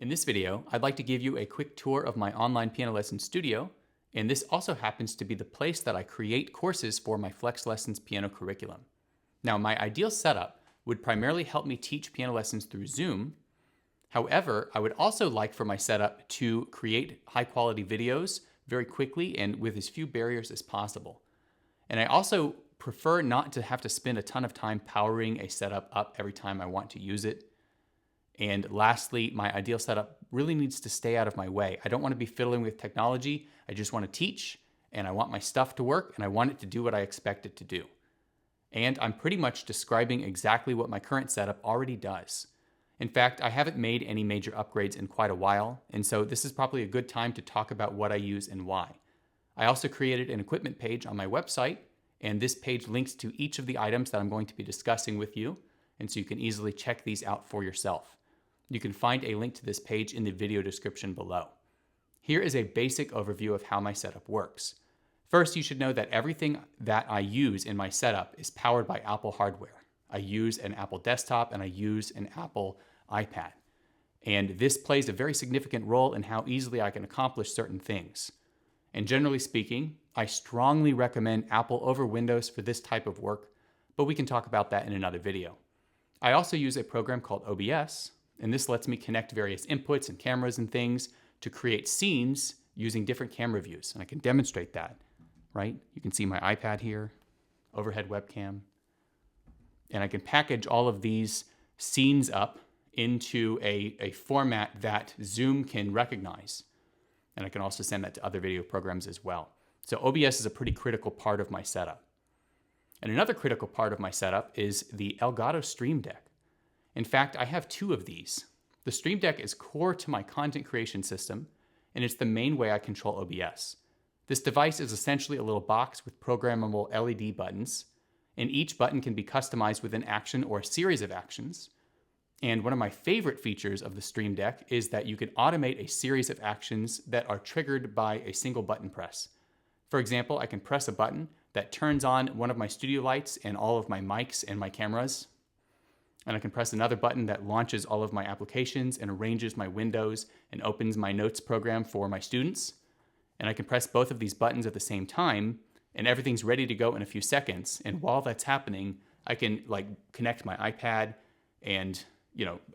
In this video, I'd like to give you a quick tour of my online piano lesson studio, and this also happens to be the place that I create courses for my Flex Lessons piano curriculum. Now, my ideal setup would primarily help me teach piano lessons through Zoom. However, I would also like for my setup to create high-quality videos very quickly and with as few barriers as possible. And I also prefer not to have to spend a ton of time powering a setup up every time I want to use it. And lastly, my ideal setup really needs to stay out of my way. I don't want to be fiddling with technology. I just want to teach, and I want my stuff to work, and I want it to do what I expect it to do. And I'm pretty much describing exactly what my current setup already does. In fact, I haven't made any major upgrades in quite a while, and so this is probably a good time to talk about what I use and why. I also created an equipment page on my website, and this page links to each of the items that I'm going to be discussing with you, and so you can easily check these out for yourself. You can find a link to this page in the video description below. Here is a basic overview of how my setup works. First, you should know that everything that I use in my setup is powered by Apple hardware. I use an Apple desktop and I use an Apple iPad. And this plays a very significant role in how easily I can accomplish certain things. And generally speaking, I strongly recommend Apple over Windows for this type of work, but we can talk about that in another video. I also use a program called OBS, and this lets me connect various inputs and cameras and things to create scenes using different camera views. And I can demonstrate that, right? You can see my iPad here, overhead webcam. And I can package all of these scenes up into a format that Zoom can recognize. And I can also send that to other video programs as well. So OBS is a pretty critical part of my setup. And another critical part of my setup is the Elgato Stream Deck. In fact, I have two of these. The Stream Deck is core to my content creation system, and it's the main way I control OBS. This device is essentially a little box with programmable LED buttons, and each button can be customized with an action or a series of actions. And one of my favorite features of the Stream Deck is that you can automate a series of actions that are triggered by a single button press. For example, I can press a button that turns on one of my studio lights and all of my mics and my cameras. And I can press another button that launches all of my applications and arranges my windows and opens my notes program for my students. And I can press both of these buttons at the same time, and everything's ready to go in a few seconds. And while that's happening, I can connect my iPad and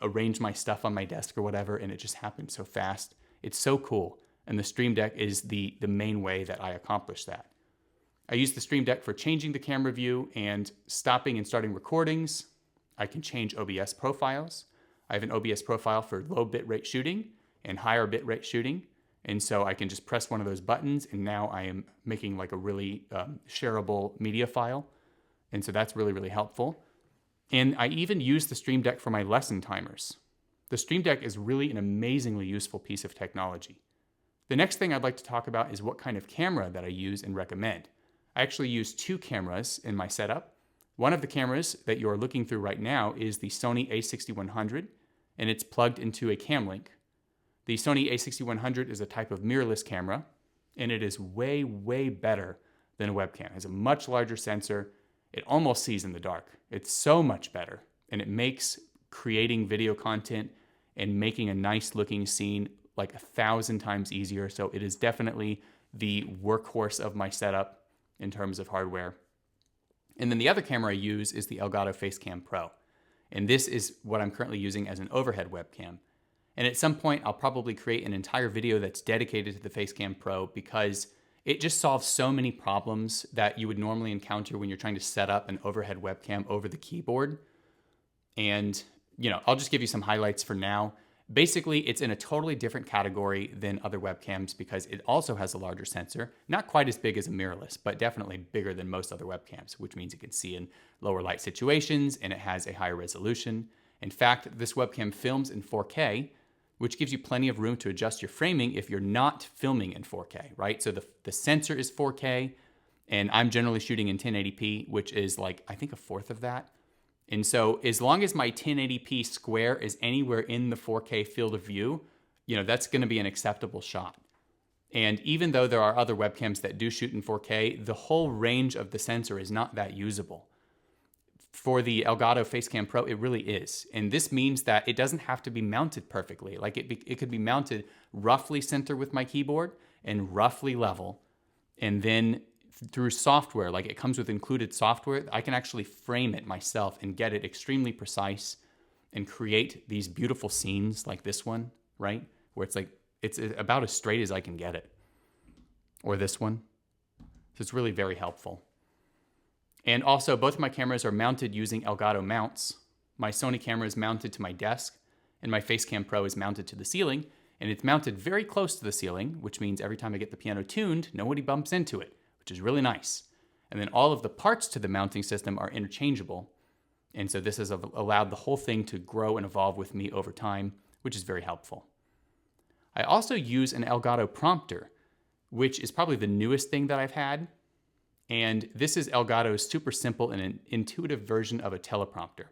arrange my stuff on my desk or whatever, and it just happens so fast. It's so cool. And the Stream Deck is the main way that I accomplish that. I use the Stream Deck for changing the camera view and stopping and starting recordings. I can change OBS profiles. I have an OBS profile for low bitrate shooting and higher bitrate shooting. And so I can just press one of those buttons, and now I am making a really shareable media file. And so that's really, really helpful. And I even use the Stream Deck for my lesson timers. The Stream Deck is really an amazingly useful piece of technology. The next thing I'd like to talk about is what kind of camera that I use and recommend. I actually use two cameras in my setup. One of the cameras that you're looking through right now is the Sony a6100, and it's plugged into a cam link. The Sony a6100 is a type of mirrorless camera, and it is way, way better than a webcam. It has a much larger sensor. It almost sees in the dark. It's so much better, and it makes creating video content and making a nice looking scene 1,000 times easier. So it is definitely the workhorse of my setup in terms of hardware. And then the other camera I use is the Elgato Facecam Pro. And this is what I'm currently using as an overhead webcam. And at some point, I'll probably create an entire video that's dedicated to the Facecam Pro because it just solves so many problems that you would normally encounter when you're trying to set up an overhead webcam over the keyboard. And, I'll just give you some highlights for now. Basically, it's in a totally different category than other webcams because it also has a larger sensor, not quite as big as a mirrorless, but definitely bigger than most other webcams, which means it can see in lower light situations and it has a higher resolution. In fact, this webcam films in 4K, which gives you plenty of room to adjust your framing if you're not filming in 4K, right? So the sensor is 4K, and I'm generally shooting in 1080p, which is I think a fourth of that. And so as long as my 1080p square is anywhere in the 4K field of view, that's going to be an acceptable shot. And even though there are other webcams that do shoot in 4K, the whole range of the sensor is not that usable. for the Elgato Facecam Pro, it really is. And this means that it doesn't have to be mounted perfectly. Like it could be mounted roughly center with my keyboard and roughly level. And then through software, like it comes with included software, I can actually frame it myself and get it extremely precise and create these beautiful scenes like this one, right? Where it's like, it's about as straight as I can get it. Or this one. So it's really very helpful. And also, both of my cameras are mounted using Elgato mounts. My Sony camera is mounted to my desk, and my Facecam Pro is mounted to the ceiling, and it's mounted very close to the ceiling, which means every time I get the piano tuned, nobody bumps into it, which is really nice. And then all of the parts to the mounting system are interchangeable, and so this has allowed the whole thing to grow and evolve with me over time, which is very helpful. I also use an Elgato prompter, which is probably the newest thing that I've had. And this is Elgato's super simple and intuitive version of a teleprompter.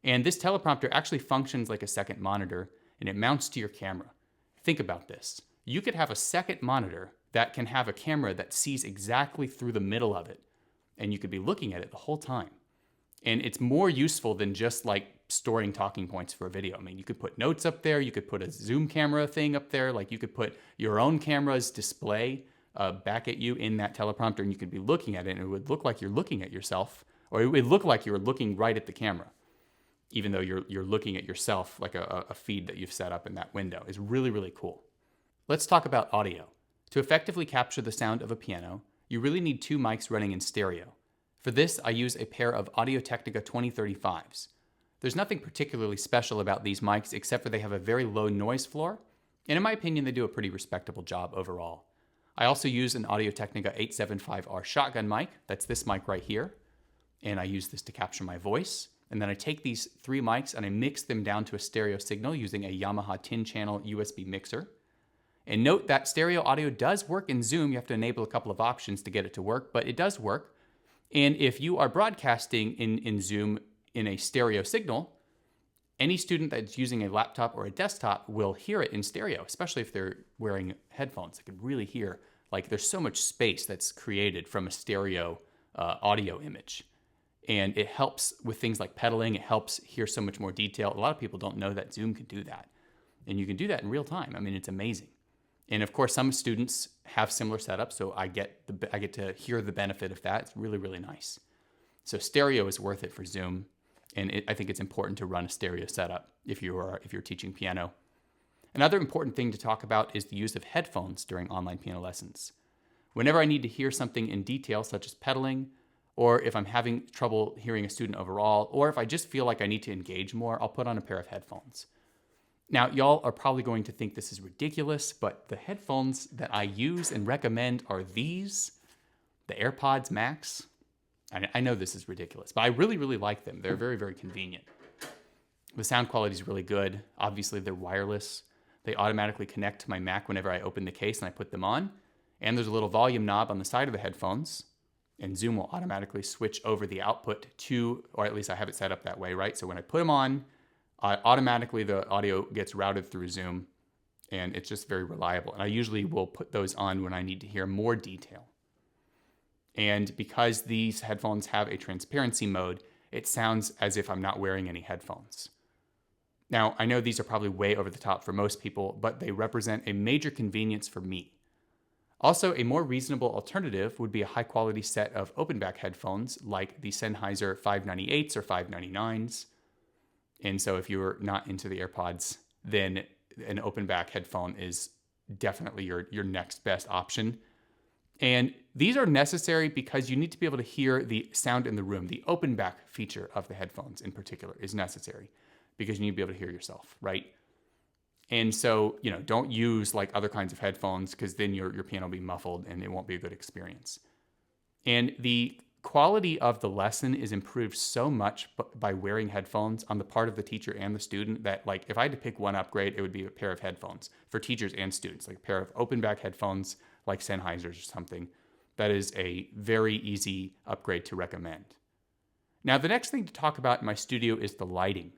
And this teleprompter actually functions like a second monitor, and it mounts to your camera. Think about this. You could have a second monitor that can have a camera that sees exactly through the middle of it, and you could be looking at it the whole time. And it's more useful than just like storing talking points for a video. I mean, you could put notes up there, you could put a zoom camera thing up there, like you could put your own camera's display back at you in that teleprompter, and you could be looking at it, and it would look like you're looking at yourself, or it would look like you're looking right at the camera, even though you're looking at yourself like a feed that you've set up in that window. It's really, really cool. Let's talk about audio. To effectively capture the sound of a piano, you really need two mics running in stereo. For this, I use a pair of Audio-Technica 2035s. There's nothing particularly special about these mics except for they have a very low noise floor, and in my opinion, they do a pretty respectable job overall. I also use an Audio-Technica 875R shotgun mic, that's this mic right here, and I use this to capture my voice. And then I take these three mics and I mix them down to a stereo signal using a Yamaha 10-channel USB mixer. And note that stereo audio does work in Zoom. You have to enable a couple of options to get it to work, but it does work. And if you are broadcasting in Zoom in a stereo signal, any student that's using a laptop or a desktop will hear it in stereo, especially if they're wearing headphones. They can really hear, like there's so much space that's created from a stereo audio image. And it helps with things like pedaling. It helps hear so much more detail. A lot of people don't know that Zoom can do that. And you can do that in real time. I mean, it's amazing. And of course, some students have similar setups, so I get to hear the benefit of that. It's really, really nice. So stereo is worth it for Zoom. And I think it's important to run a stereo setup if you're teaching piano. Another important thing to talk about is the use of headphones during online piano lessons. Whenever I need to hear something in detail, such as pedaling, or if I'm having trouble hearing a student overall, or if I just feel like I need to engage more, I'll put on a pair of headphones. Now, y'all are probably going to think this is ridiculous, but the headphones that I use and recommend are these, the AirPods Max. I know this is ridiculous, but I really, really like them. They're very, very convenient. The sound quality is really good. Obviously, they're wireless. They automatically connect to my Mac whenever I open the case and I put them on. And there's a little volume knob on the side of the headphones. And Zoom will automatically switch over the output to, or at least I have it set up that way, right? So when I put them on, automatically the audio gets routed through Zoom, and it's just very reliable. And I usually will put those on when I need to hear more detail. And because these headphones have a transparency mode, it sounds as if I'm not wearing any headphones. Now, I know these are probably way over the top for most people, but they represent a major convenience for me. Also, a more reasonable alternative would be a high-quality set of open-back headphones like the Sennheiser 598s or 599s. And so if you're not into the AirPods, then an open-back headphone is definitely your next best option. And these are necessary because you need to be able to hear the sound in the room. The open back feature of the headphones in particular is necessary because you need to be able to hear yourself, right? And so, don't use like other kinds of headphones because then your piano will be muffled and it won't be a good experience. And the quality of the lesson is improved so much by wearing headphones on the part of the teacher and the student that, like, if I had to pick one upgrade, it would be a pair of headphones for teachers and students, like a pair of open back headphones like Sennheisers or something. That is a very easy upgrade to recommend. Now, the next thing to talk about in my studio is the lighting.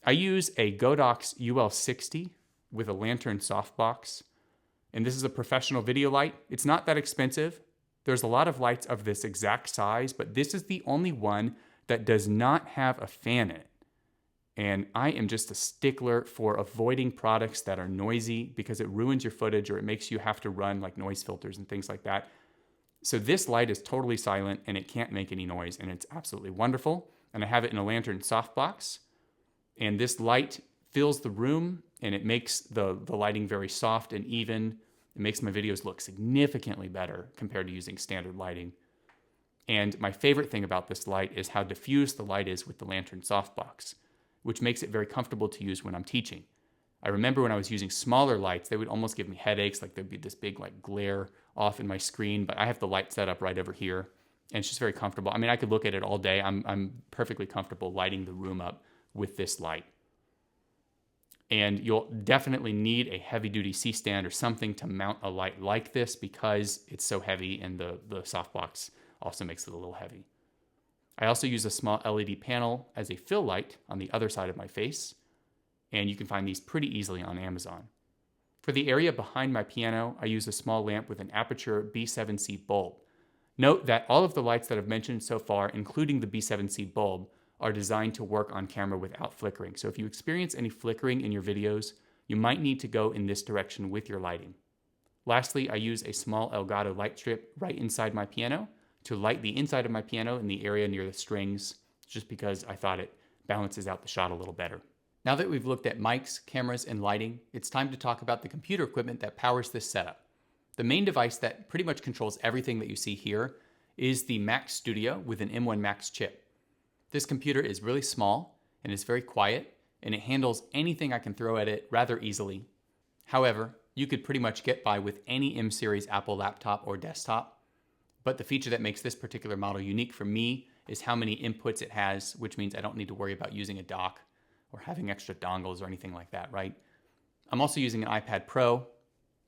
I use a Godox UL60 with a lantern softbox, and this is a professional video light. It's not that expensive. There's a lot of lights of this exact size, but this is the only one that does not have a fan in it. And I am just a stickler for avoiding products that are noisy because it ruins your footage or it makes you have to run like noise filters and things like that. So this light is totally silent and it can't make any noise, and it's absolutely wonderful. And I have it in a lantern softbox. And this light fills the room and it makes the lighting very soft and even. It makes my videos look significantly better compared to using standard lighting. And my favorite thing about this light is how diffused the light is with the lantern softbox, which makes it very comfortable to use when I'm teaching. I remember when I was using smaller lights, they would almost give me headaches, like there'd be this big like glare off in my screen, but I have the light set up right over here, and it's just very comfortable. I mean, I could look at it all day. I'm perfectly comfortable lighting the room up with this light. And you'll definitely need a heavy-duty C-stand or something to mount a light like this because it's so heavy, and the softbox also makes it a little heavy. I also use a small LED panel as a fill light on the other side of my face, and you can find these pretty easily on Amazon. For the area behind my piano, I use a small lamp with an aperture B7C bulb. Note that all of the lights that I've mentioned so far, including the B7C bulb, are designed to work on camera without flickering. So if you experience any flickering in your videos, you might need to go in this direction with your lighting. Lastly, I use a small Elgato light strip right inside my piano to light the inside of my piano in the area near the strings, just because I thought it balances out the shot a little better. Now that we've looked at mics, cameras, and lighting, it's time to talk about the computer equipment that powers this setup. The main device that pretty much controls everything that you see here is the Mac Studio with an M1 Max chip. This computer is really small and it's very quiet, and it handles anything I can throw at it rather easily. However, you could pretty much get by with any M-series Apple laptop or desktop, but the feature that makes this particular model unique for me is how many inputs it has, which means I don't need to worry about using a dock or having extra dongles or anything like that, right? I'm also using an iPad Pro,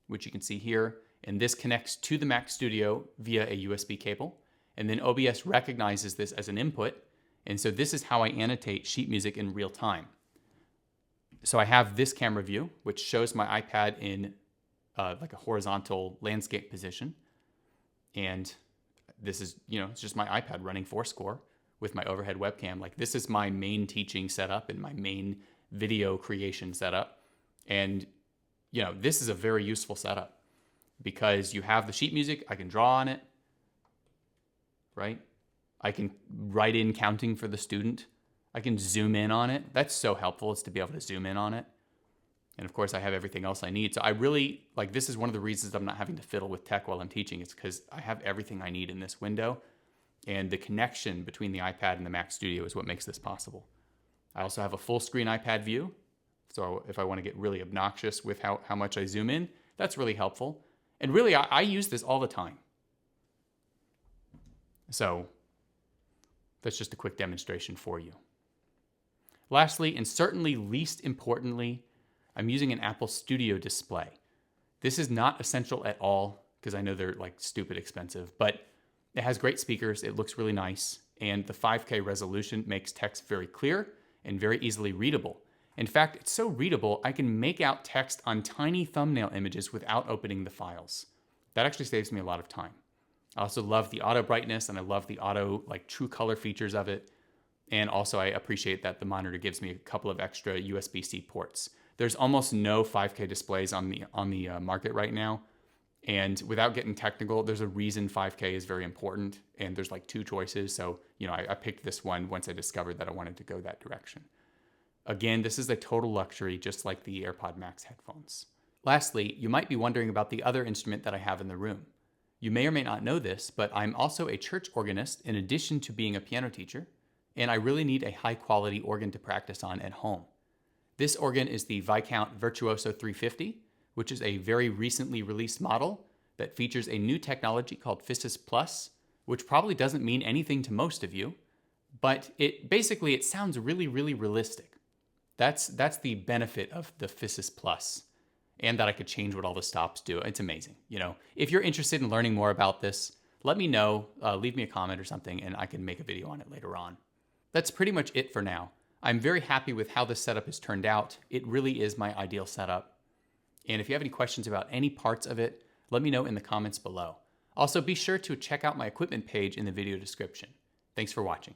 which you can see here, and this connects to the Mac Studio via a USB cable, and then OBS recognizes this as an input, and so this is how I annotate sheet music in real time. So I have this camera view, which shows my iPad in like a horizontal landscape position, and this is, it's just my iPad running Fourscore with my overhead webcam. Like, this is my main teaching setup and my main video creation setup. And, this is a very useful setup because you have the sheet music. I can draw on it, right? I can write in counting for the student. I can zoom in on it. That's so helpful, is to be able to zoom in on it. And of course, I have everything else I need. So I really, this is one of the reasons I'm not having to fiddle with tech while I'm teaching. It's because I have everything I need in this window. And the connection between the iPad and the Mac Studio is what makes this possible. I also have a full screen iPad view. So if I want to get really obnoxious with how much I zoom in, that's really helpful. And really, I use this all the time. So that's just a quick demonstration for you. Lastly, and certainly least importantly, I'm using an Apple Studio display. This is not essential at all because I know they're stupid expensive, but it has great speakers, it looks really nice, and the 5K resolution makes text very clear and very easily readable. In fact, it's so readable, I can make out text on tiny thumbnail images without opening the files. That actually saves me a lot of time. I also love the auto brightness, and I love the auto true color features of it. And also I appreciate that the monitor gives me a couple of extra USB-C ports. There's almost no 5K displays on the market right now. And without getting technical, there's a reason 5K is very important. And there's 2 choices. So, I picked this one once I discovered that I wanted to go that direction. Again, this is a total luxury, just like the AirPod Max headphones. Lastly, you might be wondering about the other instrument that I have in the room. You may or may not know this, but I'm also a church organist in addition to being a piano teacher, and I really need a high-quality organ to practice on at home. This organ is the Viscount Virtuoso 350, which is a very recently released model that features a new technology called Physis Plus, which probably doesn't mean anything to most of you, but it sounds really, really realistic. That's the benefit of the Physis Plus, and that I could change what all the stops do. It's amazing. If you're interested in learning more about this, let me know, leave me a comment or something, and I can make a video on it later on. That's pretty much it for now. I'm very happy with how this setup has turned out. It really is my ideal setup. And if you have any questions about any parts of it, let me know in the comments below. Also, be sure to check out my equipment page in the video description. Thanks for watching.